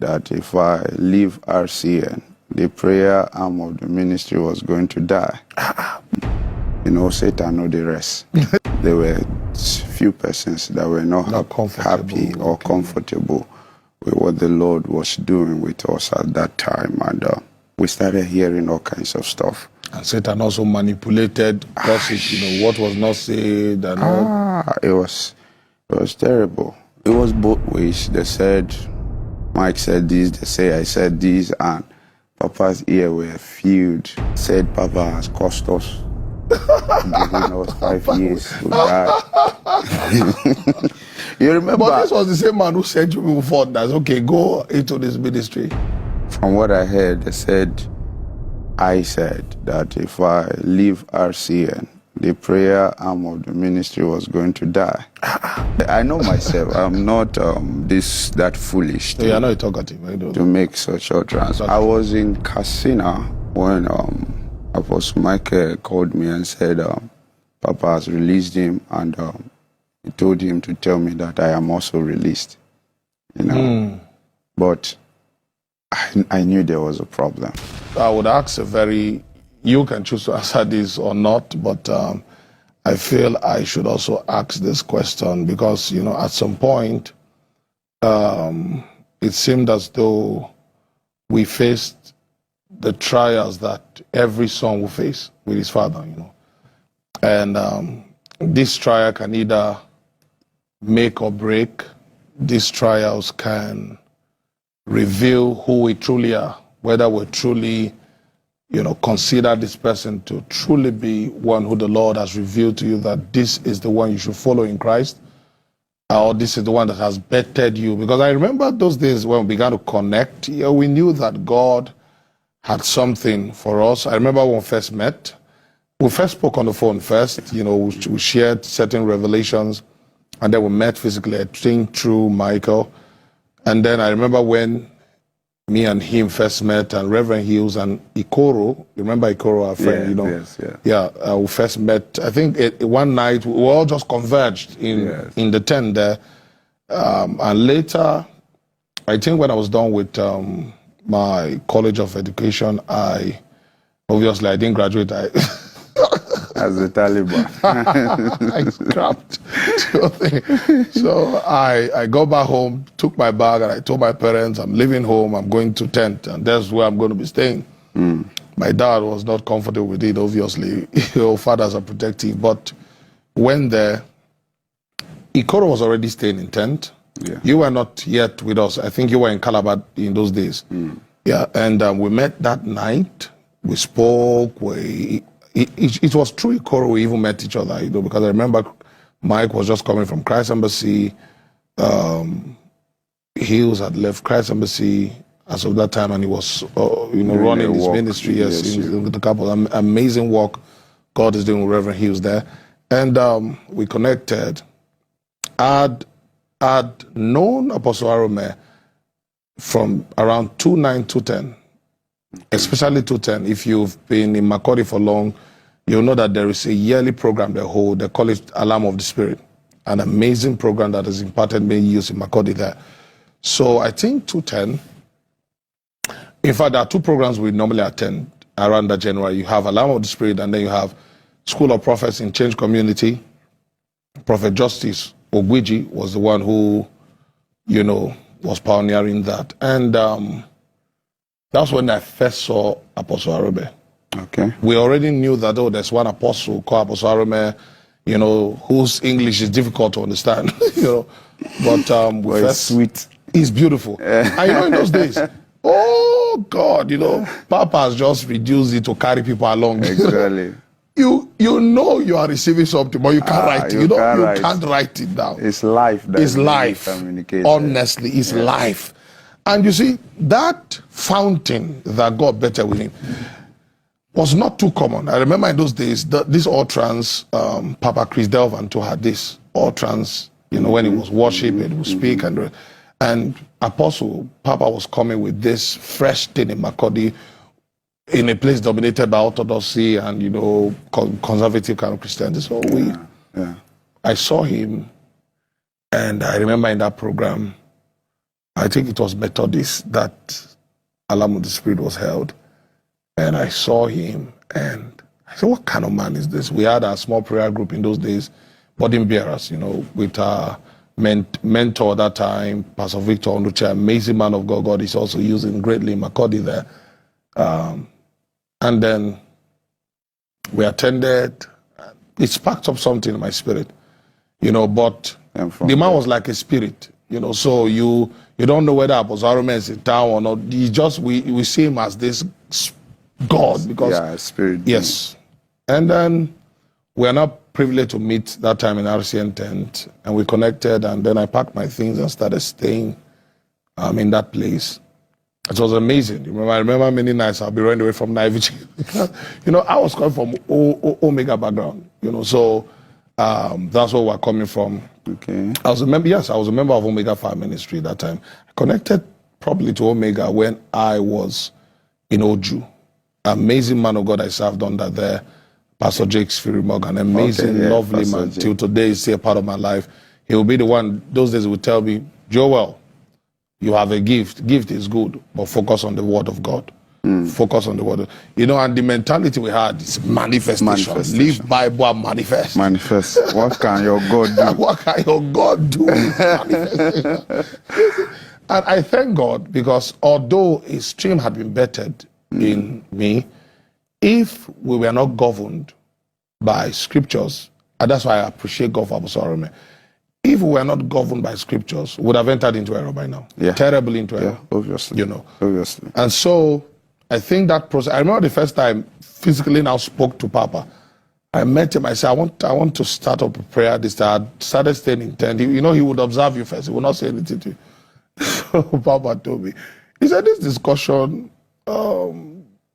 that if I leave RCN, the prayer arm of the ministry was going to die. Satan know the rest. There were few persons that were not happy or comfortable with what the Lord was doing with us at that time. And we started hearing all kinds of stuff. And Satan also manipulated gossip, what was not said and all. It was terrible. It was both ways. They said, Mike said this, they say I said this, and Papa's ear were filled. Said Papa has cost us, giving us 5 years to die. You remember? But this was the same man who said to me before that, okay, go into this ministry. From what I heard, they said, I said that if I leave RCN, the prayer arm of the ministry was going to die. I know myself. I'm not that foolish to, you're not talkative, to make such utterance. I was in Casino when Apostle Michael called me and said Papa has released him, and he told him to tell me that I am also released. But I knew there was a problem. I would ask you can choose to answer this or not, but I feel I should also ask this question because, at some point, it seemed as though we faced the trials that every son will face with his father, And this trial can either make or break. These trials can reveal who we truly are, whether we're truly, consider this person to truly be one who the Lord has revealed to you that this is the one you should follow in Christ, or this is the one that has bettered you. Because I remember those days when we began to connect, we knew that God had something for us. I remember when we first met, we first spoke on the phone first, we shared certain revelations, and then we met physically, I think through Michael. And then I remember when me and him first met, and Reverend Hughes and Ikoro, remember Ikoro, our friend, we first met. I think one night we all just converged in the tent there. And later, I think when I was done with my College of Education, I didn't graduate. As a Taliban. I scrapped. So I got back home, took my bag, and I told my parents, I'm leaving home, I'm going to tent, and that's where I'm going to be staying. My dad was not comfortable with it, obviously. Fathers are protective. But when there, Ikoro was already staying in tent. Yeah. You were not yet with us. I think you were in Calabar in those days. Yeah, and we met that night. We spoke. It was through Ikoro we even met each other, because I remember Mike was just coming from Christ Embassy. Hughes had left Christ Embassy as of that time, and he was, running his ministry. In the couple. Amazing work God is doing with Reverend Hughes there. And we connected. I'd known Apostle Arome from around 2009, 2010. Especially 210. If you've been in Makurdi for long, you'll know that there is a yearly program they hold. They call it Alarm of the Spirit. An amazing program that has imparted many years in Makurdi there. So I think 210. In fact, there are two programs we normally attend around that January. You have Alarm of the Spirit, and then you have School of Prophets in Change Community. Prophet Justice Ogwiji was the one who, was pioneering that. And that's when I first saw Apostle Arome. Okay. We already knew that, there's one apostle called Apostle Arome, whose English is difficult to understand, But it's sweet. He's beautiful. And in those days, oh God, Papa has just reduced it to carry people along. Exactly. You are receiving something, but you can't write it. You can't write it down. It's life. It's life. Honestly, it's life. And you see, that fountain that got better with him was not too common. I remember in those days, this all-trans, Papa Chris Delvan had this all-trans, when he was worshiping, he would speak, and Apostle Papa was coming with this fresh thing in Makurdi, in a place dominated by orthodoxy and, conservative kind of Christianity. So I saw him, and I remember in that program, I think it was Methodist that Alarm of the Spirit was held. And I saw him and I said, what kind of man is this? We had a small prayer group in those days, burden bearers, with our mentor at that time, Pastor Victor Onuche, amazing man of God. God is also using greatly Makodi there. And then we attended. It sparked up something in my spirit, but the man was like a spirit, so you don't know whether Apostle Arome is in town or not. We see him as this God because spirit. Yes. And then we are not privileged to meet that time in RCN tent, and we connected, and then I packed my things and started staying in that place. It was amazing. I remember many nights I'll be running away from Naivity. I was coming from Omega background, so that's where we're coming from. Okay. I was a member of Omega Fire Ministry that time. I connected probably to Omega when I was in Oju. Amazing man of God I served under there. Pastor Jake Sfirimog, an amazing, lovely Pastor man. Jake. Till today, he's still a part of my life. He will be the one, those days he would tell me, Joel, you have a gift. Gift is good, but focus on the word of God. Focus on the word. And the mentality we had is manifestation. Leave Bible and manifest. Manifest. What can your God do? What can your God do? Manifestation. And I thank God because although a stream had been bettered in me, if we were not governed by scriptures, and that's why I appreciate God for Apostle Arome, if we were not governed by scriptures, we would have entered into error by now. Yeah. Terribly into error. Yeah, obviously. Obviously. And so I think that process, I remember the first time physically now spoke to Papa. I met him, I said, I want to start up a prayer this time. I started staying in tent. He would observe you first. He would not say anything to you. So Papa told me, he said, this discussion,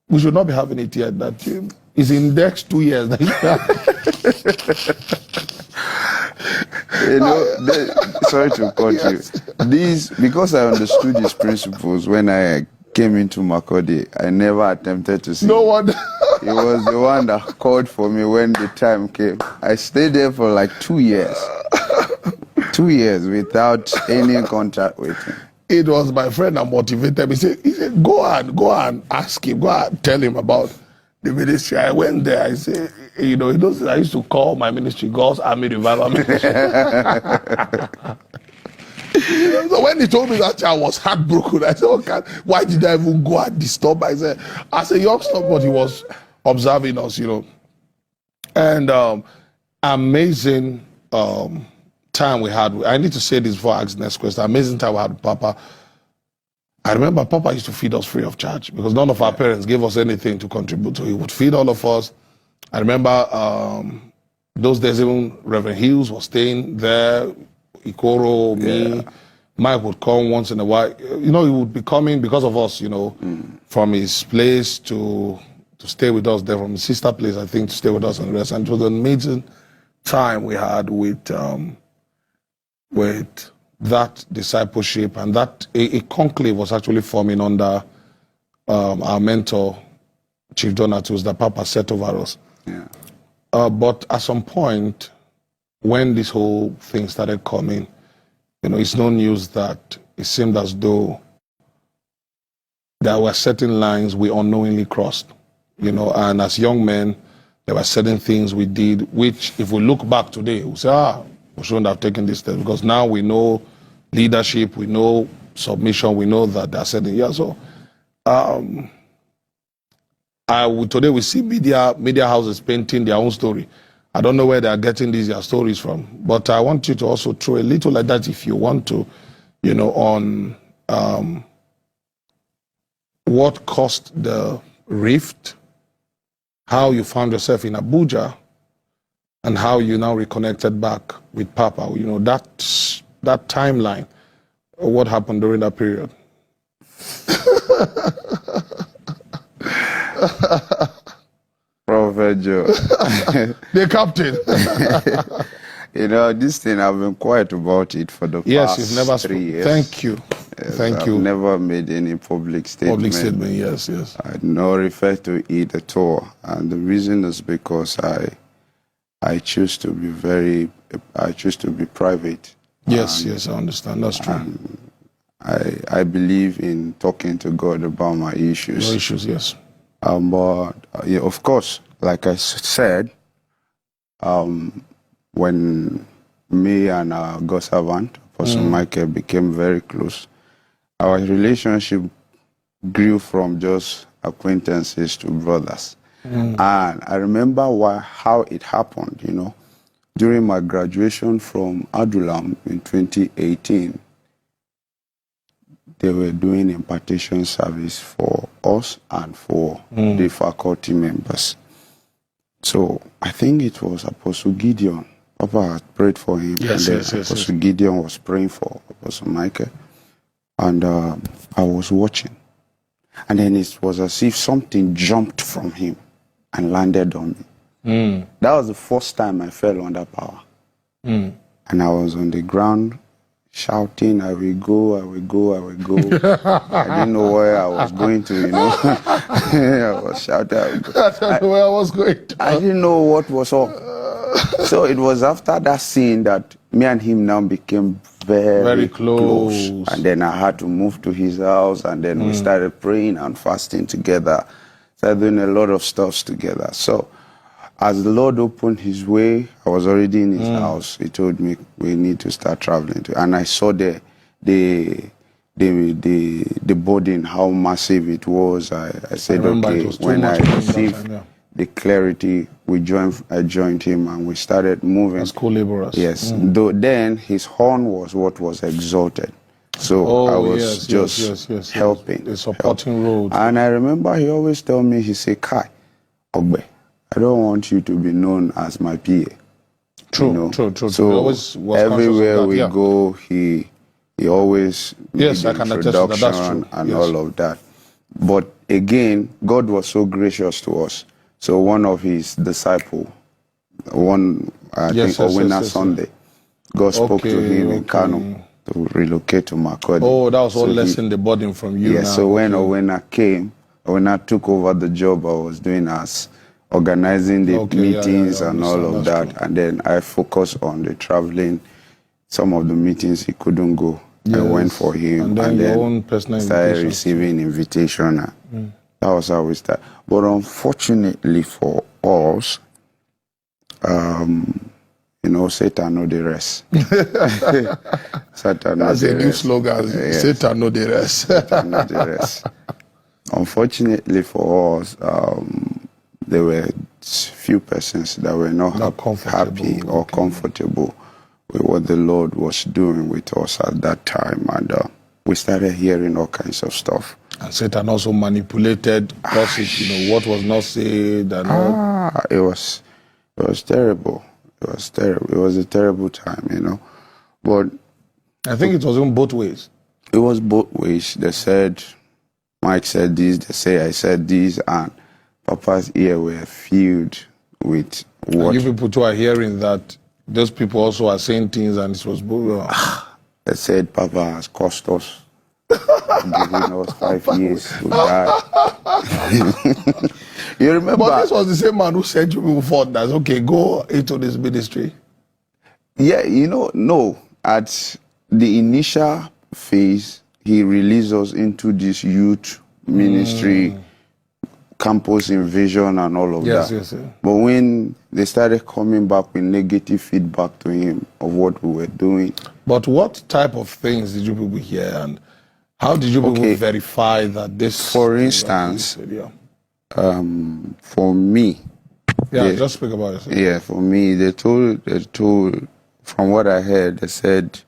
we should not be having it yet. That is indexed 2 years. Sorry to cut you. Because I understood these principles when I came into Makodi, I never attempted to see. No one. He was the one that called for me when the time came. I stayed there for like 2 years. 2 years without any contact with him. It was my friend that motivated me. He said, go and ask him, go and tell him about the ministry. I went there. I said, I used to call my ministry God's Army Revival Ministry. So when he told me that, I was heartbroken. I said, okay, why did I even go and disturb? I said, as a youngster, but he was observing us, And amazing time we had. I need to say this before I ask the next question. Amazing time we had with Papa. I remember Papa used to feed us free of charge because none of our parents gave us anything to contribute to. He would feed all of us. I remember those days even Reverend Hughes was staying there, Ikoro, me. Mike would come once in a while. He would be coming because of us, from his place to stay with us there, from his sister place, I think, to stay with us and the rest. And it was an amazing time we had with that discipleship, and that a conclave was actually forming under our mentor, Chief Donatus, that Papa set over us. Yeah. But at some point, when this whole thing started coming, it's no news that it seemed as though there were certain lines we unknowingly crossed, and as young men, there were certain things we did, which if we look back today, we say, we shouldn't have taken this step, because now we know leadership, we know submission, we know that there are certain years. So, today we see media houses painting their own story. I don't know where they are getting these stories from, but I want you to also throw a little like that if you want to, on what caused the rift, how you found yourself in Abuja, and how you now reconnected back with Papa. That timeline, what happened during that period. Prophet Joe. The captain. This thing, I've been quiet about it for the yes, past you've never 3 years. Thank you. Yes, Thank I've you. never made any public statement. Public statement, yes. I did not refer to it at all. And the reason is because I choose to be private. Yes, I understand. That's true. I believe in talking to God about my issues. Your issues, yes. But yeah, of course, like I said, when me and our God servant, Apostle Michael, became very close, our relationship grew from just acquaintances to brothers. And I remember how it happened, During my graduation from Adulam in 2018, they were doing impartation service for us and for the faculty members. So I think it was Apostle Gideon. Papa had prayed for him, Yes, and then yes, yes, Apostle Gideon was praying for Apostle Michael. And I was watching. And then it was as if something jumped from him and landed on me. That was the first time I fell under power. And I was on the ground shouting, I will go, I will go, I will go. I didn't know where I was going to, I was shouting, I will go. I don't know where I was going to. I didn't know what was up. So it was after that scene that me and him now became very close. And then I had to move to his house, and then we started praying and fasting together. Started doing a lot of stuff together. So as the Lord opened his way, I was already in his house. He told me we need to start traveling. And I saw the burden, how massive it was. I said, okay, when I received the clarity, I joined him and we started moving. As co-laborers. Yes. Though then his horn was what was exalted. So I was just helping. The supporting role. And I remember he always told me, he said, Kai, Ogbe, I don't want you to be known as my PA. True. So everywhere we go, he always I can attest to that. That's true. And all of that. But again, God was so gracious to us. So one of his disciples, I think Owena Sunday, God spoke to him in Kano to relocate to Makurdi. Oh, that was what lessened the burden from you. Yeah, so when Owena came, Owena took over the job I was doing as organizing the meetings and all of that. True. And then I focused on the traveling. Some of the meetings he couldn't go. I went for him, and then your own personal started receiving invitation. That was how we started. But unfortunately for us, Satan know the rest. Satan That's a new slogan. Yes. Satan know the rest. Satan know the rest. Unfortunately for us, there were few persons that were not happy or comfortable with what the Lord was doing with us at that time, and we started hearing all kinds of stuff. And Satan also manipulated causes, what was not said and all. It was terrible. It was terrible. It was a terrible time, But I think it was in both ways. It was both ways. They said, Mike said this, they say I said this, and Papa's ear were filled with what? And you people too are hearing that those people also are saying things, and it was both. They said Papa has cost us, giving us 5 years to die. You remember? But this was the same man who said you people thought that, okay, go into this ministry. Yeah, no. At the initial phase, he released us into this youth ministry, campus invasion and all of that. Yes. But when they started coming back with negative feedback to him of what we were doing. But what type of things did you people hear, and how did you people verify that this? For instance, for me. Yeah, just speak about yourself. Yeah, for me, they told, from what I heard, I said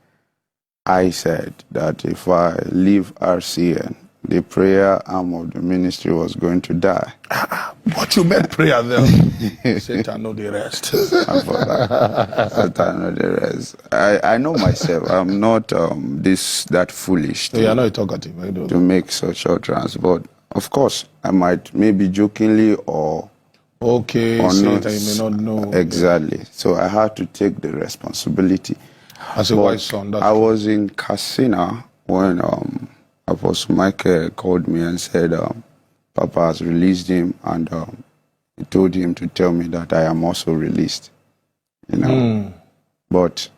that if I leave RCN, the prayer arm of the ministry was going to die. What you meant prayer then? Satan know the rest. Satan know the rest. I know myself. I'm not that foolish you're not talkative. To make such utterance. But of course, I might maybe jokingly or or not, you may not know. Exactly. So I had to take the responsibility. As a wise son. I was in Casina when Apostle Michael called me and said, Papa has released him, and he told him to tell me that I am also released. But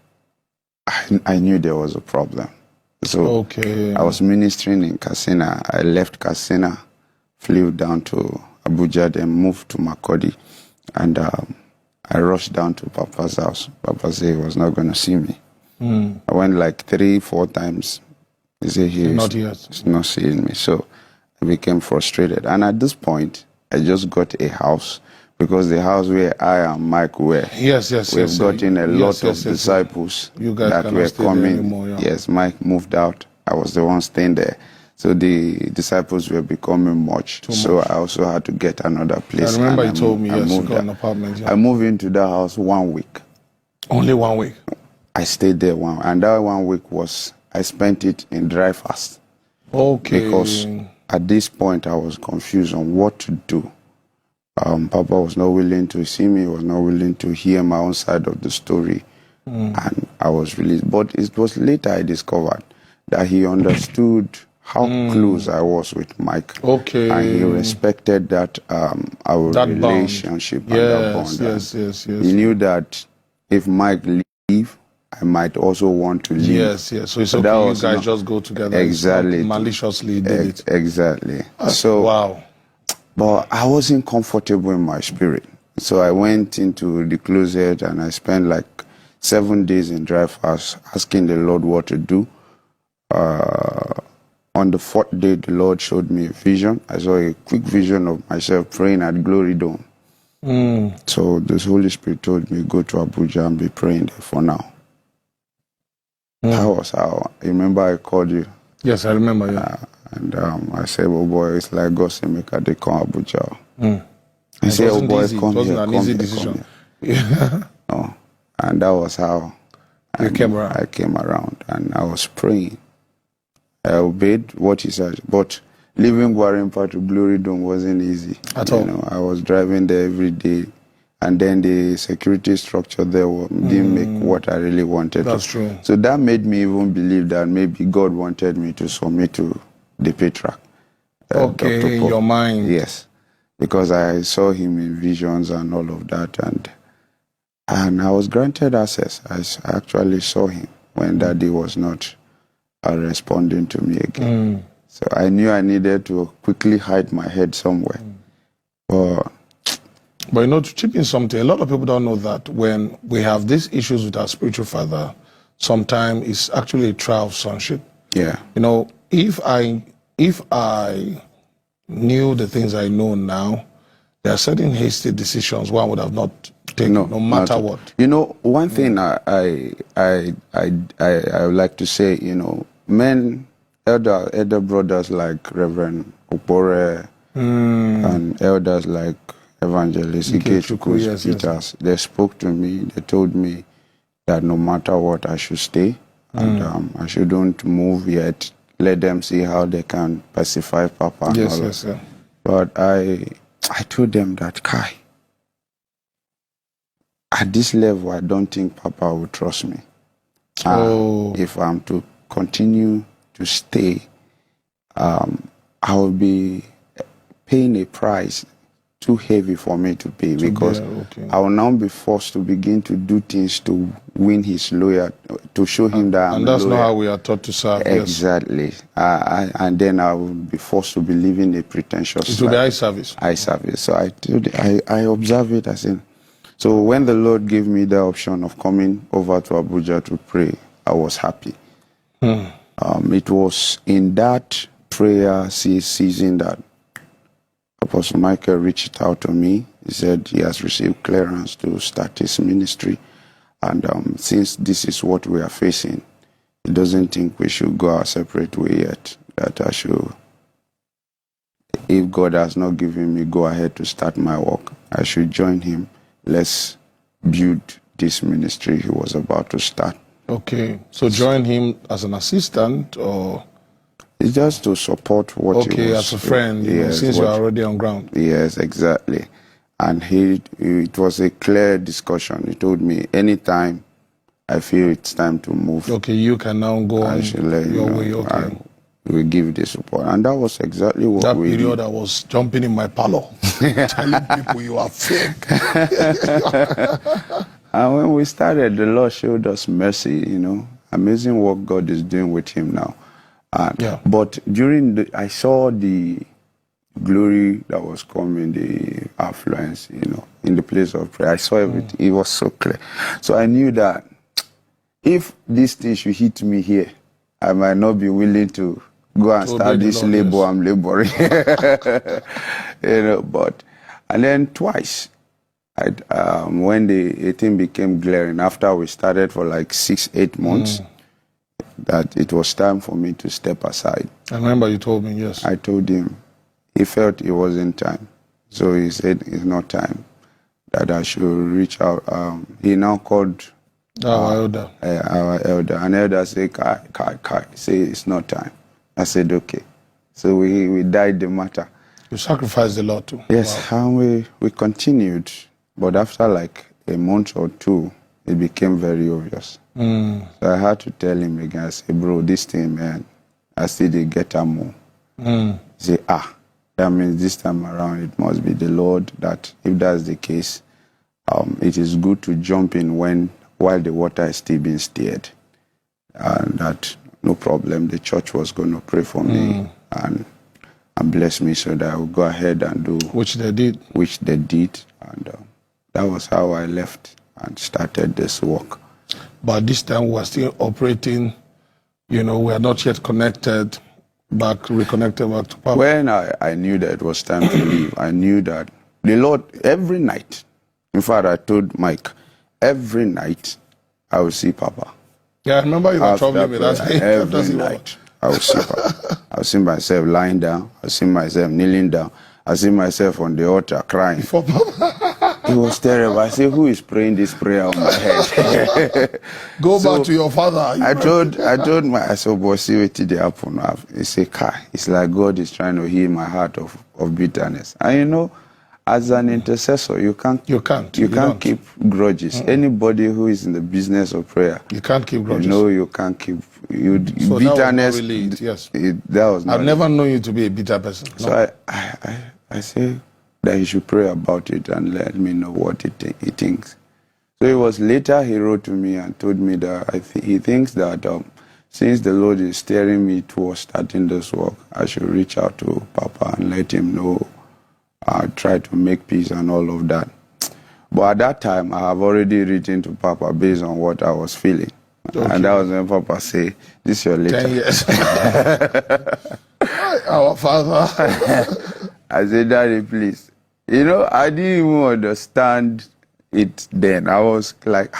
I knew there was a problem. So Okay. I was ministering in Katsina. I left Katsina, flew down to Abuja, then moved to Makurdi. And I rushed down to Papa's house. Papa said he was not going to see me. I went like 3-4 times. He said he's not seeing me. So I became frustrated. And at this point, I just got a house, because the house where I and Mike were, we've gotten a lot of disciples that were coming. Anymore, Yes, Mike moved out. I was the one staying there. So the disciples were becoming much. So I also had to get another place. I remember you told me, you got an apartment. Yeah. I moved into that house 1 week. Only 1 week? I stayed there and that 1 week I spent it in dry fast. Okay. Because at this point I was confused on what to do. Papa was not willing to see me, was not willing to hear my own side of the story. And I was released. But it was later I discovered that he understood how close I was with Mike. Okay. And he respected that our relationship and that bond. Yes. He knew that if Mike leave, I might also want to leave. Yes. So it's okay, you guys just go together. Exactly. Maliciously did it. Exactly. Wow. But I wasn't comfortable in my spirit. So I went into the closet and I spent like 7 days in dry fast, asking the Lord what to do. On the 4th day, the Lord showed me a vision. I saw a quick vision of myself praying at Glory Dome. So the Holy Spirit told me, go to Abuja and be praying there for now. That was how. You remember I called you? Yes, I remember, yeah. And I said, oh boy, it's like God said, make they come Abuja. I said, oh boy, come here. It wasn't an easy decision. No. And that was how I came around. And I was praying. I obeyed what he said. But leaving Gwarimpa to Glory Dome wasn't easy. At all. I was driving there every day. And then the security structure there didn't make what I really wanted. That's true. So that made me even believe that maybe God wanted me to submit to the patriarch. Okay, in your mind. Yes. Because I saw him in visions and all of that. And I was granted access. I actually saw him when Daddy was not responding to me again. So I knew I needed to quickly hide my head somewhere. But to chip in something, a lot of people don't know that when we have these issues with our spiritual father, sometimes it's actually a trial of sonship. Yeah. If I knew the things I know now, there are certain hasty decisions one would have not taken, no matter what. One thing I would like to say, men, elder brothers like Reverend Okpore and elders like Evangelist Ikechukwu Peters, they spoke to me. They told me that no matter what, I should stay and I shouldn't move yet. Let them see how they can pacify Papa. Yes. But I told them that, Kai, at this level, I don't think Papa will trust me. If I'm to continue to stay, I will be paying a price too heavy for me to pay, because I will now be forced to begin to do things to win his loyalty, to show him that I'm and that's loyal. not how we are taught to serve. Exactly. And then I will be forced to be living a pretentious life. It will be eye service. Eye service. So I observe it as in. So when the Lord gave me the option of coming over to Abuja to pray, I was happy. It was in that prayer season that Apostle Michael reached out to me. He said he has received clearance to start his ministry. And since this is what we are facing, he doesn't think we should go our separate way yet. That I should, if God has not given me go ahead to start my work, I should join him. Let's build this ministry he was about to start. Okay. So join him as an assistant, or? It's just to support what he was. As a friend, since you're already on ground. Yes, exactly. And it was a clear discussion. He told me, anytime I feel it's time to move. Okay, you can now go on your way. Okay. We give the support. And that was exactly what we did. That period I was jumping in my parlor, telling people you are fake. And when we started, the Lord showed us mercy, amazing work God is doing with him now. Yeah. But I saw the glory that was coming, the affluence, in the place of prayer. I saw everything. It was so clear. So I knew that if this thing should hit me here, I might not be willing to go and start this labor I'm laboring. But, and then twice, when the thing became glaring, after we started for like 6-8 months, that it was time for me to step aside. I remember you told me, yes. I told him. He felt it wasn't time. So he said it's not time, that I should reach out. He now called our elder. An elder said, Kai, say it's not time. I said, okay. So we died the matter. You sacrificed a lot too. Yes, wow. And we continued. But after like a month or two, it became very obvious. So I had to tell him again, I said, bro, this thing, man, I still did get a more. He said, that means this time around it must be the Lord, that if that's the case, it is good to jump in while the water is still being stirred. And that no problem, the church was going to pray for me and bless me so that I would go ahead and do. Which they did. And that was how I left and started this work. But this time we are still operating, we are not yet reconnected back to Papa. When I knew that it was time to leave, I knew that the Lord, every night, in fact, I told Mike, every night I will see Papa. Yeah, I remember you were traveling with us. Every night I will see Papa. I will see myself lying down. I will see myself kneeling down. I see myself on the altar crying. For Papa. It was terrible. I said, who is praying this prayer on my head? Go back to your father. I said, boy, see what did happen. He said, Kai, it's like God is trying to heal my heart of bitterness. And as an intercessor, you can't keep grudges. Anybody who is in the business of prayer, you can't keep grudges. You can't keep so bitterness. That was not really it, yes. That was not I've never known you to be a bitter person. No. So I say that he should pray about it and let me know what he thinks. So it was later he wrote to me and told me that he thinks that since the Lord is steering me towards starting this work, I should reach out to Papa and let him know. Try to make peace and all of that. But at that time, I have already written to Papa based on what I was feeling. Okay. And that was when Papa said, this is your letter. 10 years. Our father. I said, Daddy, please. I didn't even understand it then. I was like,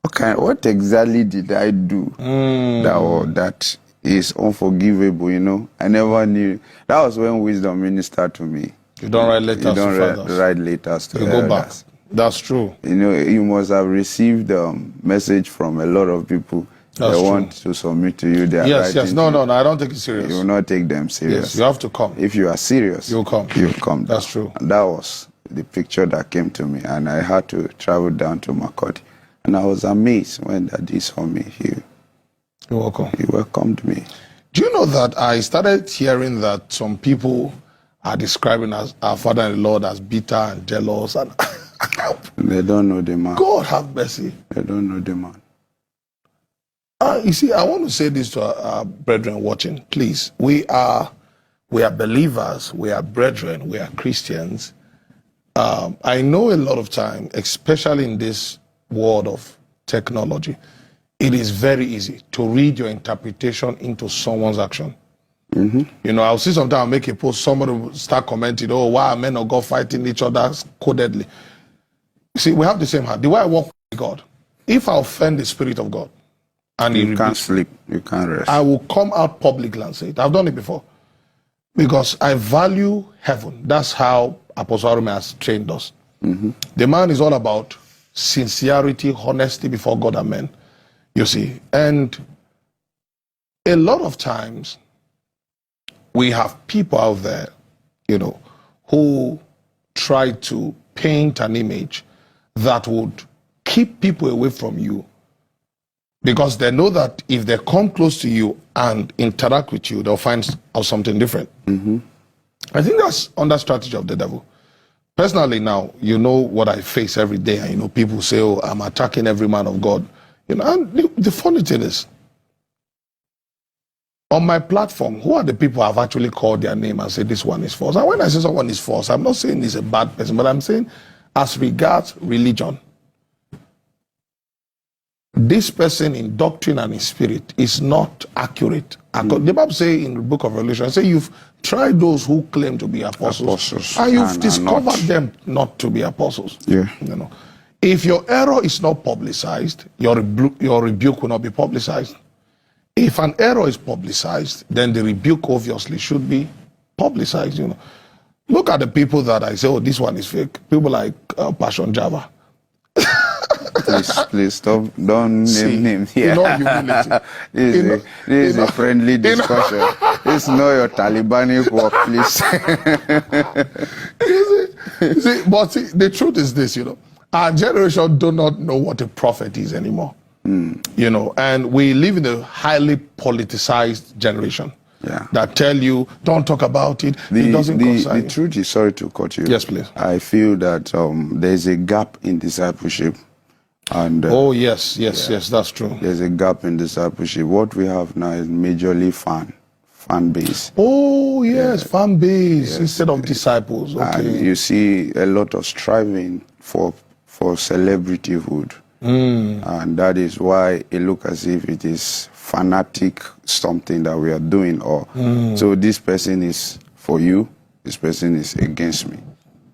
what exactly did I do that is unforgivable, I never knew. That was when wisdom ministered to me. You don't write letters to fathers. You don't write letters to elders. Go back. That's true. You must have received a message from a lot of people that want to submit to you. Yes. No, I don't take it serious. You will not take them serious. Yes, you have to come. If you are serious, you'll come. You'll come. That's true. And that was the picture that came to me, and I had to travel down to Makoti. And I was amazed when Daddy saw me. You're welcome. He welcomed me. Do you know that I started hearing that some people are describing our father and the Lord as bitter and jealous, and they don't know the man. God have mercy. They don't know the man. You see, I want to say this to our brethren watching. Please, we are believers, we are brethren, we are Christians. I know a lot of time, especially in this world of technology, it is very easy to read your interpretation into someone's action. I'll see sometimes I'll make a post, somebody will start commenting, why are men of God fighting each other codedly? You see, we have the same heart. The way I walk with God, if I offend the Spirit of God, and you can't sleep, you can't rest, I will come out publicly and say it. I've done it before. Because I value heaven. That's how Apostle Arome has trained us. The man is all about sincerity, honesty before God and men. You see, and a lot of times, we have people out there, who try to paint an image that would keep people away from you because they know that if they come close to you and interact with you, they'll find out something different. I think that's under strategy of the devil. Personally now, what I face every day, and people say, I'm attacking every man of God. You know, and the funny thing is, on my platform, who are the people I've actually called their name and said this one is false? And when I say someone is false, I'm not saying he's a bad person, but I'm saying as regards religion, this person in doctrine and in spirit is not accurate. The Bible says in the book of Revelation, say you've tried those who claim to be apostles and you've discovered them not to be apostles. Yeah. You know, if your error is not publicized, your rebuke will not be publicized. If an error is publicized, then the rebuke obviously should be publicized. You know, look at the people that I say, oh, this one is fake. People like Passion Java. Please stop. Don't name names here. In all humility. This is a friendly discussion. This is not your Talibanic work, please. But the truth is this, you know, our generation do not know what a prophet is anymore. You know, and we live in a highly politicized generation. Yeah. That tell you, don't talk about it. It doesn't concern you. The truth is, sorry to cut you. Yes, please. I feel that there's a gap in discipleship. And oh, yes, that's true. There's a gap in discipleship. What we have now is majorly fan base. Oh, yes, fan base instead of disciples. Okay. And you see a lot of striving for celebrityhood. And that is why it looks as if it is fanatic something that we are doing. Or so this person is for you, this person is against me.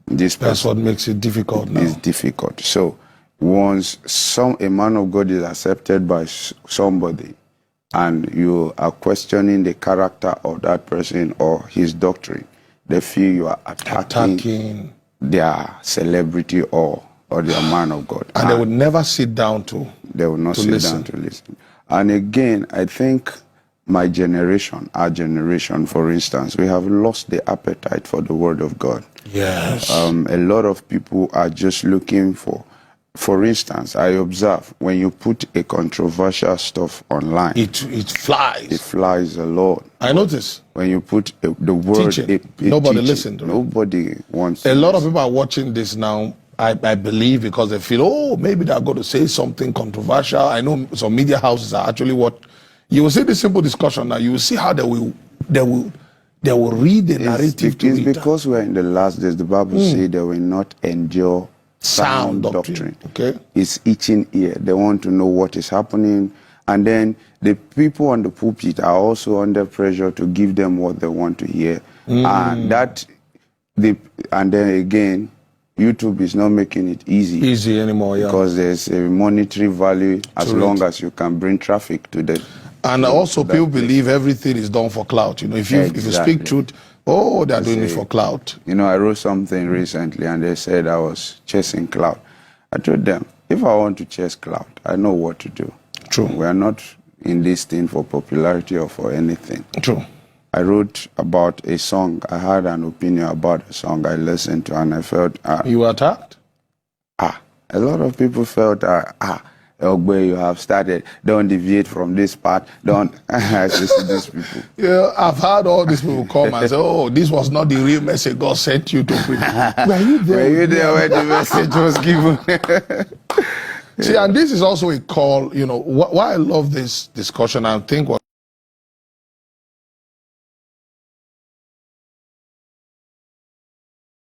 That's what makes it difficult now. It's difficult. So once a man of God is accepted by somebody and you are questioning the character of that person or his doctrine, they feel you are attacking their celebrity or their man of God. And they would never sit down to They will not sit down to listen. And again, I think my generation, our generation, for instance, we have lost the appetite for the word of God. Yes. A lot of people are just looking for instance, I observe when you put a controversial stuff online, it flies. It flies a lot. I notice. When you put the word, nobody listens to it. Nobody wants to A lot of people are watching this now, I believe, because they feel, oh, maybe they're going to say something controversial. I know some media houses are actually what you will see the simple discussion now. You will see how they will read the narrative. It's because we're in the last days. The Bible says they will not endure sound doctrine. Okay. It's itching ear. They want to know what is happening. And then the people on the pulpit are also under pressure to give them what they want to hear. And then again, YouTube is not making it easy anymore, because there's a monetary value as long as you can bring traffic to the. And also, people believe everything is done for clout. You know, if you speak truth, they're doing it for clout. You know, I wrote something recently, and they said I was chasing clout. I told them, if I want to chase clout, I know what to do. True. We are not in this thing for popularity or for anything. True. I wrote about a song. I had an opinion about a song I listened to, and I felt... you were attacked? A lot of people felt, Ogbe, you have started. Don't deviate from this part. Don't... I see these people. Yeah, I've heard all these people come and say, oh, this was not the real message God sent you to preach. Were you there? Were you there when the message was given? See, and this is also a call, you know, why I love this discussion, I think what